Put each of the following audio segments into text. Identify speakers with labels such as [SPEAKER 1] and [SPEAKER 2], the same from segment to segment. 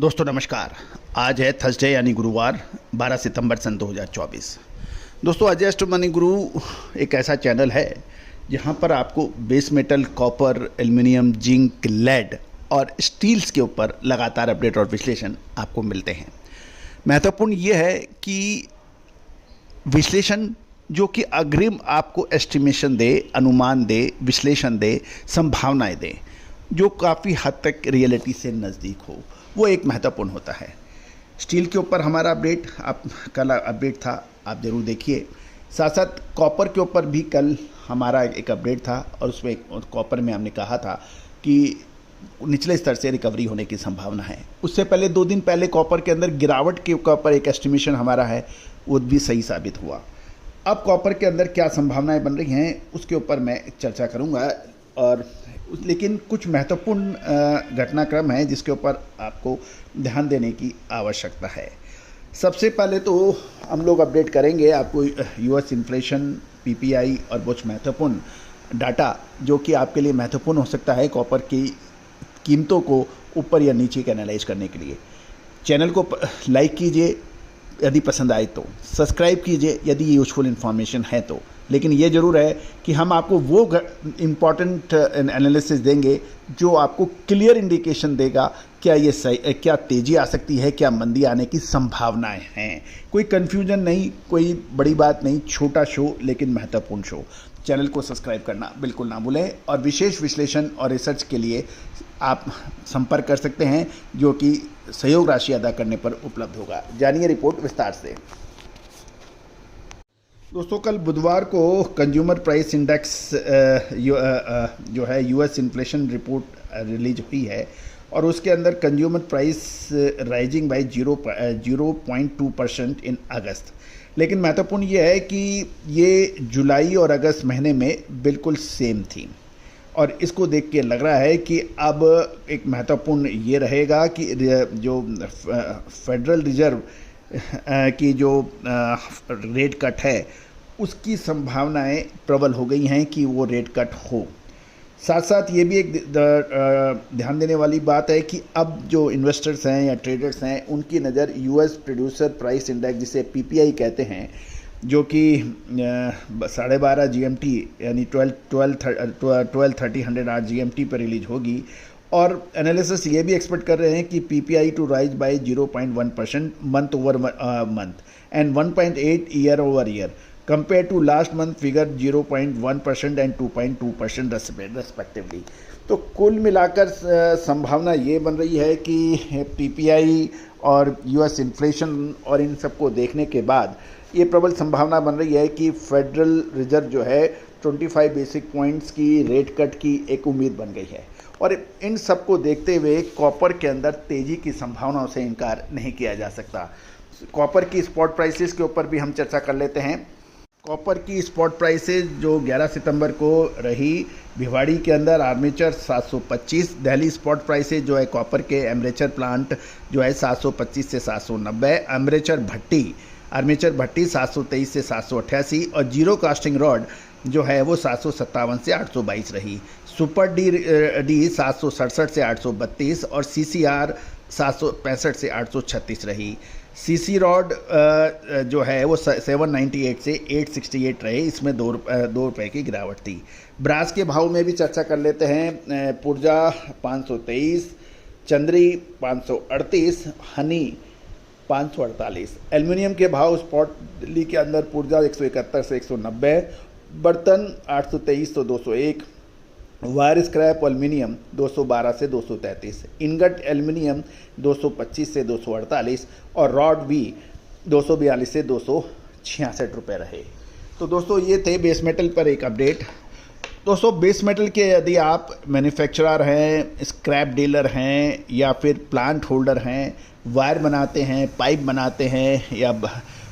[SPEAKER 1] दोस्तों नमस्कार। आज है थर्सडे यानी गुरुवार 12 सितंबर सन 2024। दोस्तों अजय स्टो मनी गुरु एक ऐसा चैनल है जहां पर आपको base metal, copper, aluminium, zinc, lead और स्टील्स के ऊपर लगातार अपडेट और विश्लेषण आपको मिलते हैं। महत्वपूर्ण ये है कि विश्लेषण जो कि अग्रिम आपको एस्टिमेशन दे, अनुमान दे, विश्लेषण दे, संभावनाएं दे, जो काफ़ी हद तक रियलिटी से नज़दीक हो, वो एक महत्वपूर्ण होता है। स्टील के ऊपर हमारा अपडेट कल अपडेट था, आप ज़रूर देखिए। साथ साथ कॉपर के ऊपर भी कल हमारा एक अपडेट था और उसमें कॉपर में हमने कहा था कि निचले स्तर से रिकवरी होने की संभावना है। उससे पहले 2 दिन पहले कॉपर के अंदर गिरावट के ऊपर एक एस्टिमेशन हमारा है, वो भी सही साबित हुआ। अब कॉपर के अंदर क्या संभावनाएं बन रही हैं उसके ऊपर मैं चर्चा करूंगा, और लेकिन कुछ महत्वपूर्ण घटनाक्रम है जिसके ऊपर आपको ध्यान देने की आवश्यकता है। सबसे पहले तो हम लोग अपडेट करेंगे आपको यूएस इन्फ्लेशन, पीपीआई और कुछ महत्वपूर्ण डाटा जो कि आपके लिए महत्वपूर्ण हो सकता है कॉपर की कीमतों को ऊपर या नीचे के एनालाइज करने के लिए। चैनल को लाइक कीजिए यदि पसंद आए तो, सब्सक्राइब कीजिए यदि ये यूजफुल इन्फॉर्मेशन है तो। लेकिन ये ज़रूर है कि हम आपको वो इम्पॉर्टेंट एनालिसिस देंगे जो आपको क्लियर इंडिकेशन देगा क्या ये सही, क्या तेज़ी आ सकती है, क्या मंदी आने की संभावनाएं हैं। कोई कन्फ्यूजन नहीं, कोई बड़ी बात नहीं, छोटा शो लेकिन महत्वपूर्ण शो। चैनल को सब्सक्राइब करना बिल्कुल ना भूलें और विशेष विश्लेषण और रिसर्च के लिए आप संपर्क कर सकते हैं जो कि सहयोग राशि अदा करने पर उपलब्ध होगा। जानिए रिपोर्ट विस्तार से। दोस्तों कल बुधवार को कंज्यूमर प्राइस इंडेक्स जो है यूएस इन्फ्लेशन रिपोर्ट रिलीज हुई है और उसके अंदर कंज्यूमर प्राइस राइजिंग बाय 0.2% इन अगस्त। लेकिन महत्वपूर्ण ये है कि ये जुलाई और अगस्त महीने में बिल्कुल सेम थी और इसको देख के लग रहा है कि अब एक महत्वपूर्ण ये रहेगा कि जो फेडरल रिजर्व की जो रेट कट है उसकी संभावनाएं प्रबल हो गई हैं कि वो रेट कट हो। साथ साथ ये भी एक ध्यान देने वाली बात है कि अब जो इन्वेस्टर्स हैं या ट्रेडर्स हैं उनकी नज़र यूएस प्रोड्यूसर प्राइस इंडेक्स जिसे पीपीआई कहते हैं जो कि 12:30 जीएमटी यानी 12:30 आवर जीएमटी पर रिलीज होगी। और एनालिसिस ये भी एक्सपेक्ट कर रहे हैं कि PPI to rise by 0.1% month over month and 1.8 year over year compare to last month figure 0.1% and 2.2% respectively. तो कुल मिलाकर संभावना ये बन रही है कि पीपीआई और यूएस इन्फ्लेशन और इन सबको देखने के बाद ये प्रबल संभावना बन रही है कि फेडरल रिजर्व जो है 25 बेसिक पॉइंट्स की रेट कट की एक उम्मीद बन गई है। और इन सबको देखते हुए कॉपर के अंदर तेज़ी की संभावनाओं से इनकार नहीं किया जा सकता। कॉपर की स्पॉट प्राइसेस के ऊपर भी हम चर्चा कर लेते हैं। कॉपर की स्पॉट प्राइसेस जो 11 सितंबर को रही, भिवाड़ी के अंदर आर्मेचर 725, दिल्ली स्पॉट प्राइसेस जो है कॉपर के एमरेचर प्लांट जो है 725 से 790, आर्मेचर भट्टी 723 से 788 और जीरो कास्टिंग रॉड जो है वो 757 से 822 रही। सुपर डी 767 से 832 और सीसीआर 765 से 836 रही। सीसी रॉड जो है वो 798 से 868 रहे, इसमें 2 रुपये की गिरावट थी। ब्रास के भाव में भी चर्चा कर लेते हैं। पुर्जा 523, चंद्री 538, हनी 548। एल्युमिनियम के भाव स्पॉट दिल्ली के अंदर पुर्जा 171 से 190, बर्तन 823 तो 201, वायर स्क्रैप एल्युमिनियम 212 से 233, इनगट एल्युमिनियम 225 से 248 और रॉड भी 242 से 266 रुपये रहे। तो दोस्तों ये थे बेस मेटल पर एक अपडेट। दोस्तों बेस मेटल के यदि आप मैन्युफैक्चरर हैं, स्क्रैप डीलर हैं या फिर प्लांट होल्डर हैं, वायर बनाते हैं, पाइप बनाते हैं या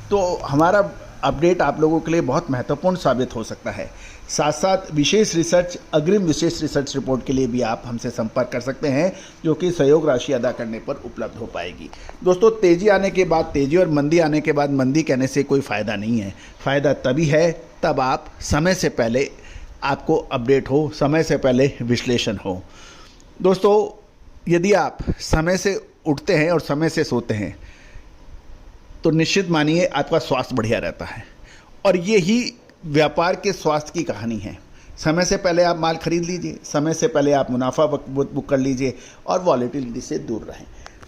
[SPEAKER 1] तो हमारा अपडेट आप लोगों के लिए बहुत महत्वपूर्ण साबित हो सकता है। साथ साथ विशेष रिसर्च, अग्रिम विशेष रिसर्च रिपोर्ट के लिए भी आप हमसे संपर्क कर सकते हैं जो कि सहयोग राशि अदा करने पर उपलब्ध हो पाएगी। दोस्तों तेज़ी आने के बाद, तेज़ी और मंदी आने के बाद मंदी कहने से कोई फ़ायदा नहीं है। फ़ायदा तभी है तब आप समय से पहले आपको अपडेट हो, समय से पहले विश्लेषण हो। दोस्तों यदि आप समय से उठते हैं और समय से सोते हैं तो निश्चित मानिए आपका स्वास्थ्य बढ़िया रहता है। और यही व्यापार के स्वास्थ्य की कहानी है। समय से पहले आप माल खरीद लीजिए, समय से पहले आप मुनाफा बुक कर लीजिए और वॉलेटिलिटी से दूर रहें।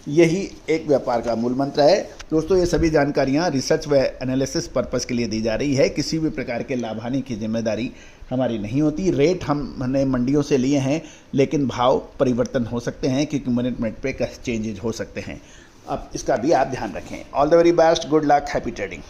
[SPEAKER 1] यही एक व्यापार का मूल मंत्र है। दोस्तों, ये सभी जानकारियाँ रिसर्च व एनालिसिस पर्पज़ के लिए दी जा रही है। किसी भी प्रकार के लाभ हानि की जिम्मेदारी हमारी नहीं होती। रेट हमने मंडियों से लिए हैं, लेकिन भाव परिवर्तन हो सकते हैं क्योंकि मिनट पे चेंजेज हो सकते हैं। अब इसका भी आप ध्यान रखें। All the very best, good luck, happy trading.